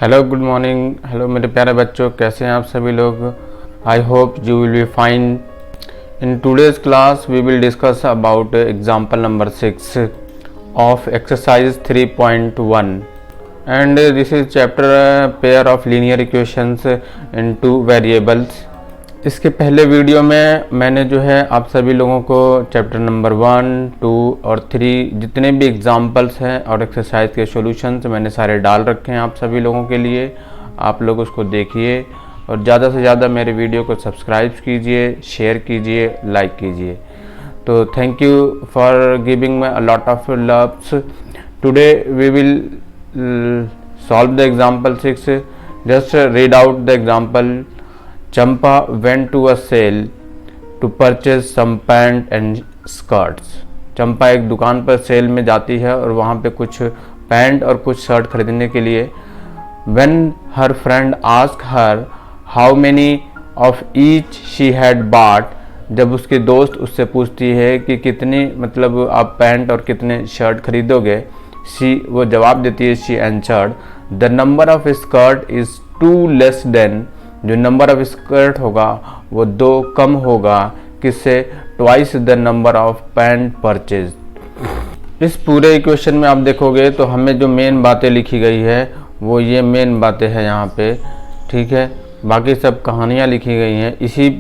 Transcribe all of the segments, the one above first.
Hello good morning. Hello मेरे प्यारे बच्चों, कैसे हैं आप सभी लोग। I hope you will be fine. In today's class we will discuss about example number 6 of exercise 3.1 and this is chapter pair of linear equations into variables। इसके पहले वीडियो में मैंने जो है आप सभी लोगों को चैप्टर नंबर 1, 2 और 3 जितने भी एग्जाम्पल्स हैं और एक्सरसाइज के सॉल्यूशंस मैंने सारे डाल रखे हैं आप सभी लोगों के लिए। आप लोग उसको देखिए और ज़्यादा से ज़्यादा मेरे वीडियो को सब्सक्राइब कीजिए, शेयर कीजिए, लाइक कीजिए। तो thank you for giving me a lot of loves. Today we will solve the example 6। Just read out the example. Champa went to a sale to purchase some pant and skirts। चंपा एक दुकान पर cell में जाती है और वहाँ पे कुछ पैंट और कुछ शर्ट खरीदने के लिए। When her friend asked her how many of each she had bought, जब उसकी दोस्त उससे पूछती है कि कितनी मतलब आप पैंट और कितने शर्ट खरीदोगे, वो जवाब देती है she answered the number of skirt is 2 less than, जो नंबर ऑफ स्कर्ट होगा वो 2 कम होगा किससे, twice the number of pant purchase. इस पूरे इक्वेशन में आप देखोगे तो हमें जो मेन बातें लिखी गई है वो ये मेन बातें हैं यहाँ पे, ठीक है। बाकी सब कहानियाँ लिखी गई हैं, इसी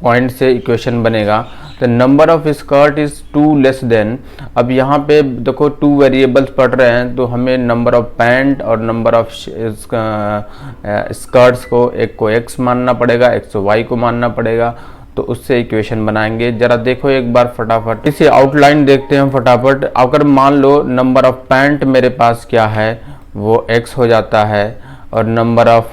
पॉइंट से इक्वेशन बनेगा। तो number of skirt is 2 less than. अब यहाँ पे देखो 2 वेरिएबल्स पढ़ रहे हैं तो हमें नंबर ऑफ पैंट और नंबर ऑफ स्कर्ट्स को, एक को x मानना पड़ेगा, एक को y को मानना पड़ेगा। तो उससे इक्वेशन बनाएंगे। जरा देखो एक बार फटाफट इसे आउटलाइन देखते हैं फटाफट। अगर मान लो नंबर ऑफ पैंट मेरे पास क्या है वो x हो जाता है और नंबर ऑफ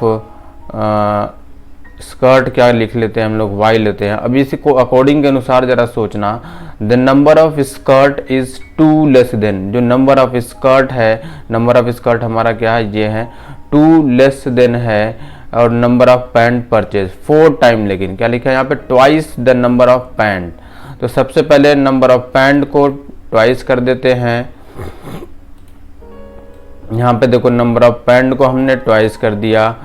स्कर्ट क्या लिख लेते हैं हम लोग, y लेते हैं। अब इसी को अकॉर्डिंग के अनुसार जरा सोचना। The number of skirt is 2 less than, जो नंबर ऑफ स्कर्ट है, नंबर ऑफ स्कर्ट हमारा क्या है, ये है 2 लेस देन है। और number of pant purchase 4 time, लेकिन क्या लिखा है यहाँ पे, twice the number of pant. तो सबसे पहले नंबर ऑफ पैंट को ट्वाइस कर देते हैं। यहाँ पे देखो नंबर ऑफ पैंट को हमने ट्वाइस कर दिया।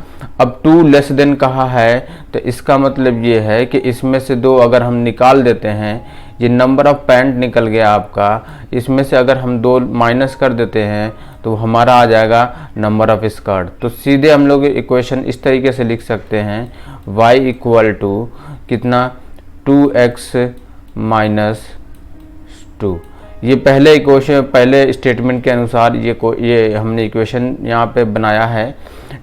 अब 2 लेस देन कहा है तो इसका मतलब ये है कि इसमें से 2 अगर हम निकाल देते हैं, ये नंबर ऑफ पैंट निकल गया आपका, इसमें से अगर हम 2 माइनस कर देते हैं तो हमारा आ जाएगा नंबर ऑफ स्कर्ट। तो सीधे हम लोग इक्वेशन इस तरीके से लिख सकते हैं, y इक्वल टू कितना, 2x माइनस 2। ये पहले इक्वेशन, पहले स्टेटमेंट के अनुसार ये हमने इक्वेशन यहाँ पे बनाया है,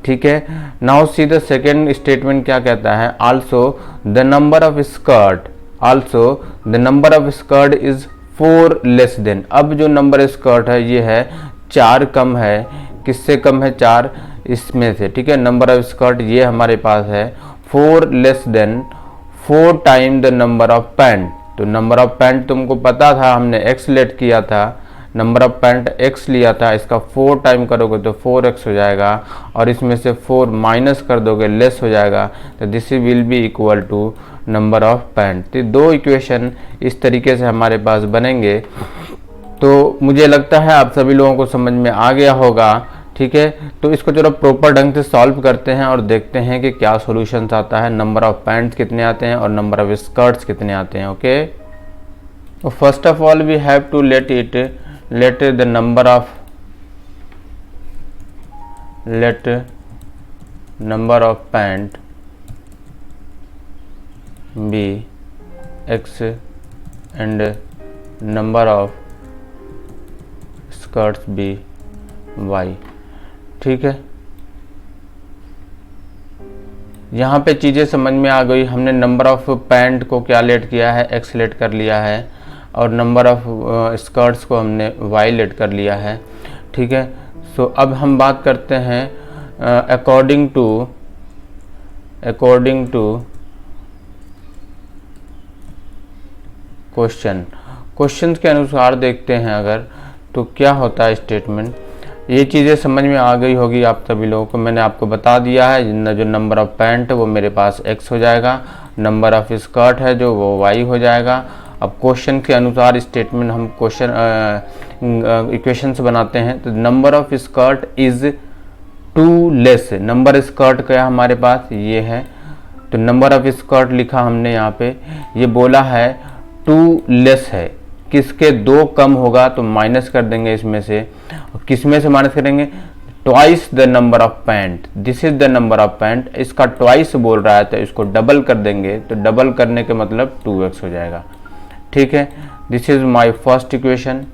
ठीक है। Now see the second statement क्या कहता है, also the number of skirt is 4 less than. अब जो नंबर स्कर्ट है ये है 4 कम है, किससे कम है, 4 इसमें से, ठीक है। नंबर ऑफ स्कर्ट ये हमारे पास है 4 less than 4 time the number of pant. तो नंबर ऑफ पैंट तुमको पता था, हमने x लेट किया था, नंबर ऑफ पैंट x लिया था, इसका 4 टाइम करोगे तो 4x हो जाएगा और इसमें से 4 माइनस कर दोगे लेस हो जाएगा। तो this will be equal to number of pant. तो 2 इक्वेशन इस तरीके से हमारे पास बनेंगे। तो मुझे लगता है आप सभी लोगों को समझ में आ गया होगा, ठीक है। तो इसको जरा प्रॉपर ढंग से सॉल्व करते हैं और देखते हैं कि क्या सॉल्यूशंस आता है, नंबर ऑफ पैंट्स कितने आते हैं और नंबर ऑफ स्कर्ट्स कितने आते हैं, ओके। तो first of all we have to let the number of pant be x and number of skirts be y, ठीक है। यहाँ पे चीज़ें समझ में आ गई। हमने नंबर ऑफ पैंट को क्या लेट किया है, x लेट कर लिया है और नंबर ऑफ स्कर्ट्स को हमने y लेट कर लिया है, ठीक है। सो अब हम बात करते हैं अकॉर्डिंग टू क्वेश्चन के अनुसार देखते हैं अगर, तो क्या होता है स्टेटमेंट। ये चीज़ें समझ में आ गई होगी आप सभी लोगों को। मैंने आपको बता दिया है जो नंबर ऑफ पैंट है वो मेरे पास x हो जाएगा, नंबर ऑफ स्कर्ट है जो वो y हो जाएगा। अब क्वेश्चन के अनुसार स्टेटमेंट हम क्वेश्चन इक्वेशंस बनाते हैं। तो number of skirt is two less, number skirt क्या हमारे पास ये है, तो नंबर ऑफ स्कर्ट लिखा हमने यहाँ पे, ये बोला है टू लेस है, किसके दो कम होगा तो माइनस कर देंगे इसमें से, किस में से माइनस करेंगे, twice the number of pant, this is the number of pant, इसका ट्वाइस बोल रहा है तो इसको डबल कर देंगे, तो डबल करने के मतलब 2x हो जाएगा। ठीक है, this is my first equation.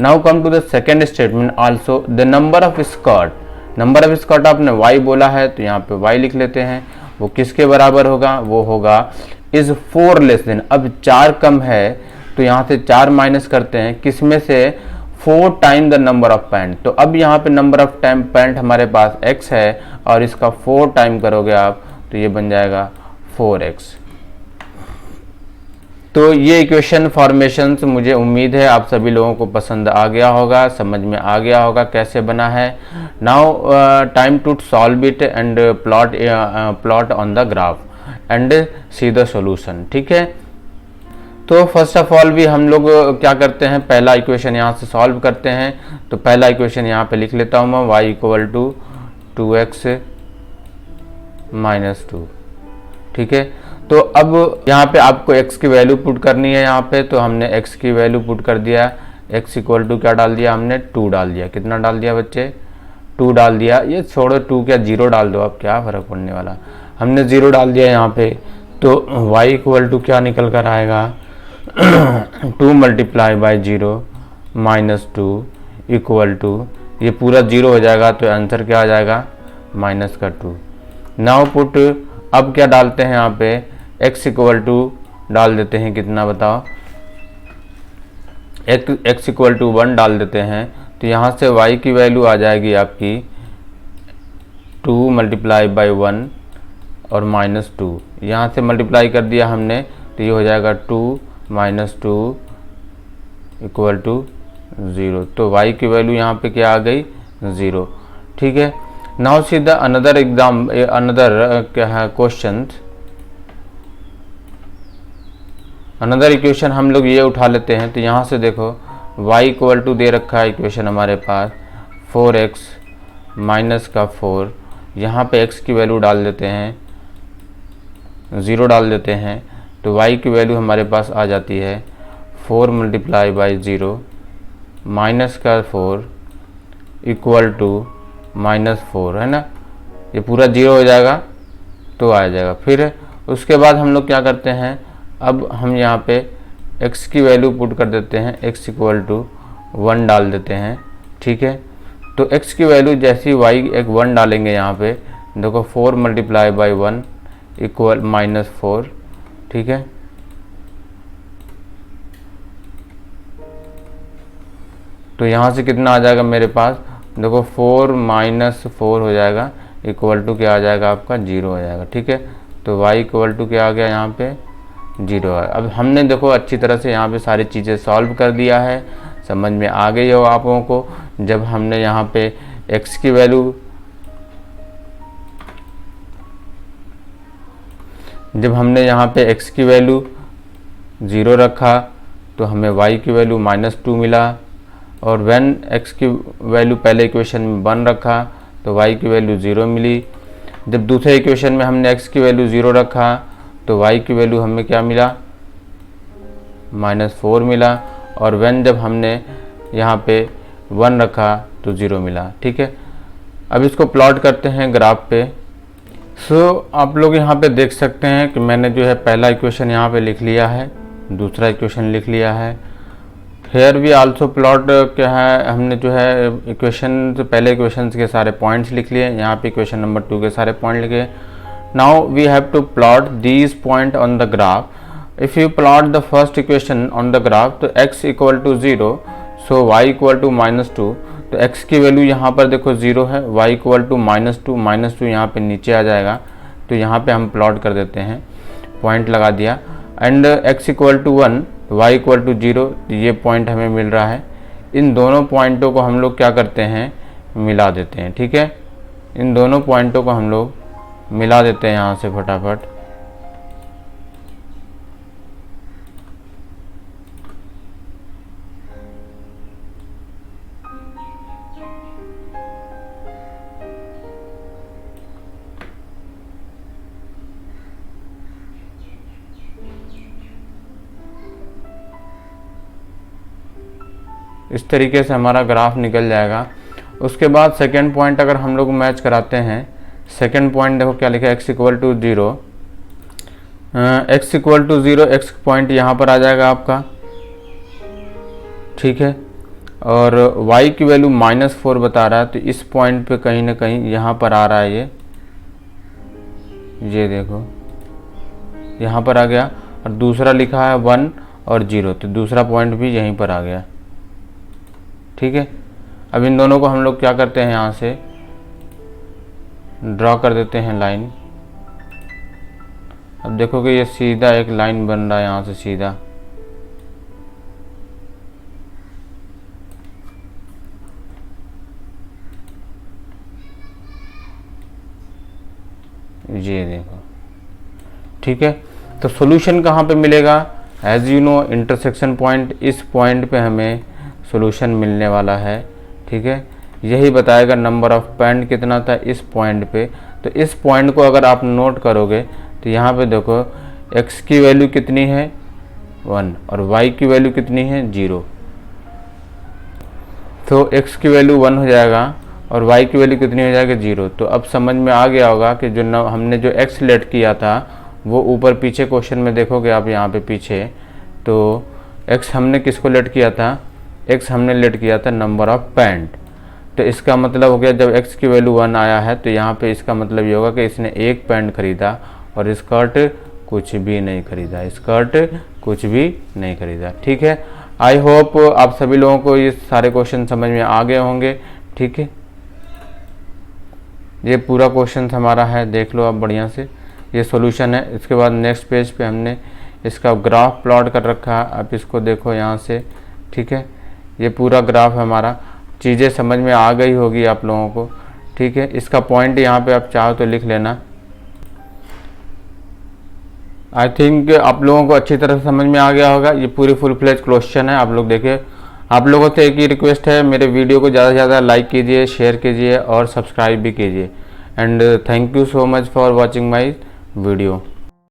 Now come to the second statement, also the number of skirt, number of skirt आपने y बोला है तो यहाँ पे y लिख लेते हैं, वो किसके बराबर होगा, वो होगा इज 4 लेस देन, अब 4 कम है तो यहाँ से 4 माइनस करते हैं, किसमें से 4 time the number of pant, तो अब यहाँ पे नंबर ऑफ टाइम पैंट हमारे पास x है और इसका 4 टाइम करोगे आप तो ये बन जाएगा 4x। तो ये इक्वेशन फॉर्मेशंस मुझे उम्मीद है आप सभी लोगों को पसंद आ गया होगा, समझ में आ गया होगा कैसे बना है। Now time to solve it and plot on the graph and see the solution. ठीक है, तो फर्स्ट ऑफ ऑल भी हम लोग क्या करते हैं, पहला इक्वेशन यहाँ से सॉल्व करते हैं, तो पहला इक्वेशन यहाँ पे लिख लेता हूँ मैं, y equal to 2x minus 2। ठीक है, तो अब यहाँ पे आपको x की वैल्यू पुट करनी है, यहाँ पे तो हमने x की वैल्यू पुट कर दिया, x इक्वल टू क्या डाल दिया हमने, 2 डाल दिया, कितना डाल दिया बच्चे, 2 डाल दिया, ये छोड़ो 2 क्या 0 डाल दो, अब क्या फ़र्क पड़ने वाला, हमने 0 डाल दिया यहाँ पे, तो y इक्वल टू क्या निकल कर आएगा 2 multiply by 0 minus 2 equal to, ये पूरा 0 हो जाएगा तो आंसर क्या आ जाएगा माइनस का 2। नाउ पुट, अब क्या डालते हैं यहाँ पे, x इक्वल टू डाल देते हैं, कितना बताओ, x इक्वल टू 1 डाल देते हैं, तो यहाँ से y की वैल्यू आ जाएगी आपकी 2 मल्टीप्लाई बाई 1 और माइनस 2, यहाँ से मल्टीप्लाई कर दिया हमने तो ये हो जाएगा 2 माइनस 2 इक्वल टू 0, तो y की वैल्यू यहाँ पे क्या आ गई 0। ठीक है, now see the another exam, another क्या है क्वेश्चन, अनदर इक्वेशन हम लोग ये उठा लेते हैं, तो यहाँ से देखो y इक्वल टू दे रखा है इक्वेशन हमारे पास 4x माइनस का 4, यहाँ पे x की वैल्यू डाल देते हैं, 0 डाल देते हैं, तो y की वैल्यू हमारे पास आ जाती है 4 मल्टीप्लाई बाई 0 माइनस का 4 इक्वल टू -4, है ना, ये पूरा 0 हो जाएगा तो आ जाएगा। फिर उसके बाद हम लोग क्या करते हैं, अब हम यहाँ पे x की वैल्यू पुट कर देते हैं, x इक्वल टू 1 डाल देते हैं। ठीक है, तो x की वैल्यू जैसी y एक 1 डालेंगे यहाँ पे, देखो 4 मल्टीप्लाई बाई 1 इक्वल -4। ठीक है, तो यहाँ से कितना आ जाएगा मेरे पास, देखो 4 माइनस 4 हो जाएगा इक्वल टू क्या आ जाएगा आपका 0 हो जाएगा। ठीक है, तो y इक्वल टू क्या आ गया यहाँ पे 0 है। अब हमने देखो अच्छी तरह से यहाँ पे सारी चीज़ें सॉल्व कर दिया है, समझ में आ गई हो आप लोगों को। जब हमने यहाँ पे x की वैल्यू, जब हमने यहाँ पे x की वैल्यू 0 रखा तो हमें y की वैल्यू -2 मिला, और व्हेन x की वैल्यू पहले इक्वेशन में 1 रखा तो y की वैल्यू 0 मिली। जब दूसरे इक्वेशन में हमने x की वैल्यू 0 रखा तो y की वैल्यू हमें क्या मिला -4 मिला, और व्हेन जब हमने यहाँ पे 1 रखा तो 0 मिला। ठीक है, अब इसको प्लॉट करते हैं ग्राफ पे। आप लोग यहाँ पे देख सकते हैं कि मैंने जो है पहला इक्वेशन यहाँ पे लिख लिया है, दूसरा इक्वेशन लिख लिया है। हेयर भी आल्सो प्लॉट क्या है, हमने जो है इक्वेशन से पहले इक्वेशन के सारे पॉइंट्स लिख लिए, यहाँ पे इक्वेशन नंबर 2 के सारे पॉइंट लिखे। Now we have to plot these point on the graph. If you plot the first equation on the graph तो x equal to 0, so y equal to -2, तो x की वैल्यू यहाँ पर देखो 0 है, y इक्वल टू -2 यहाँ पे नीचे आ जाएगा, तो यहाँ पे हम प्लॉट कर देते हैं, पॉइंट लगा दिया। And x equal to 1, y equal to 0, ये पॉइंट हमें मिल रहा है। इन दोनों पॉइंटों को हम लोग क्या करते हैं, मिला देते हैं। ठीक है, इन दोनों पॉइंटों को हम लोग मिला देते हैं यहाँ से फटाफट। इस तरीके से हमारा ग्राफ निकल जाएगा। उसके बाद सेकेंड पॉइंट अगर हम लोग मैच कराते हैं, सेकेंड पॉइंट देखो क्या लिखा है, x equal to 0, x equal to 0, x point यहाँ पर आ जाएगा आपका, ठीक है। और y की वैल्यू -4 बता रहा है, तो इस पॉइंट पे कहीं ना कहीं यहाँ पर आ रहा है, ये देखो यहाँ पर आ गया। और दूसरा लिखा है 1 और 0, तो दूसरा पॉइंट भी यहीं पर आ गया, ठीक है। अब इन दोनों को हम लोग क्या करते हैं, यहाँ से ड्रॉ कर देते हैं लाइन। अब देखो कि ये सीधा एक लाइन बन रहा है यहाँ से सीधा, ये देखो, ठीक है। तो सॉल्यूशन कहाँ पे मिलेगा, as you know intersection point, इस पॉइंट पे हमें सॉल्यूशन मिलने वाला है, ठीक है। यही बताएगा नंबर ऑफ पॉइंट कितना था इस पॉइंट पे। तो इस पॉइंट को अगर आप नोट करोगे तो यहाँ पे देखो x की वैल्यू कितनी है 1 और y की वैल्यू कितनी है 0। तो x की वैल्यू 1 हो जाएगा और y की वैल्यू कितनी हो जाएगी 0। तो अब समझ में आ गया होगा कि जो हमने जो x लेट किया था वो ऊपर पीछे क्वेश्चन में देखोगे आप यहाँ पे पीछे, तो x हमने किसको लेट किया था, x हमने लेट किया था नंबर ऑफ पैंट। तो इसका मतलब हो गया जब x की वैल्यू 1 आया है तो यहाँ पे इसका मतलब ये होगा कि इसने एक पैंट खरीदा और स्कर्ट कुछ भी नहीं खरीदा, स्कर्ट कुछ भी नहीं खरीदा, ठीक है। आई होप आप सभी लोगों को ये सारे क्वेश्चन समझ में आ गए होंगे, ठीक है। ये पूरा क्वेश्चन हमारा है, देख लो आप बढ़िया से, ये सॉल्यूशन है। इसके बाद नेक्स्ट पेज पे हमने इसका ग्राफ प्लॉट कर रखा है, आप इसको देखो यहाँ से, ठीक है। ये पूरा ग्राफ है हमारा, चीज़ें समझ में आ गई होगी आप लोगों को, ठीक है। इसका पॉइंट यहाँ पे आप चाहो तो लिख लेना। आई थिंक आप लोगों को अच्छी तरह से समझ में आ गया होगा। ये पूरी फुल फ्लेज क्वेश्चन है, आप लोग देखिए। आप लोगों से एक ही रिक्वेस्ट है, मेरे वीडियो को ज़्यादा से ज़्यादा लाइक कीजिए, शेयर कीजिए और सब्सक्राइब भी कीजिए। And thank you so much for watching my video.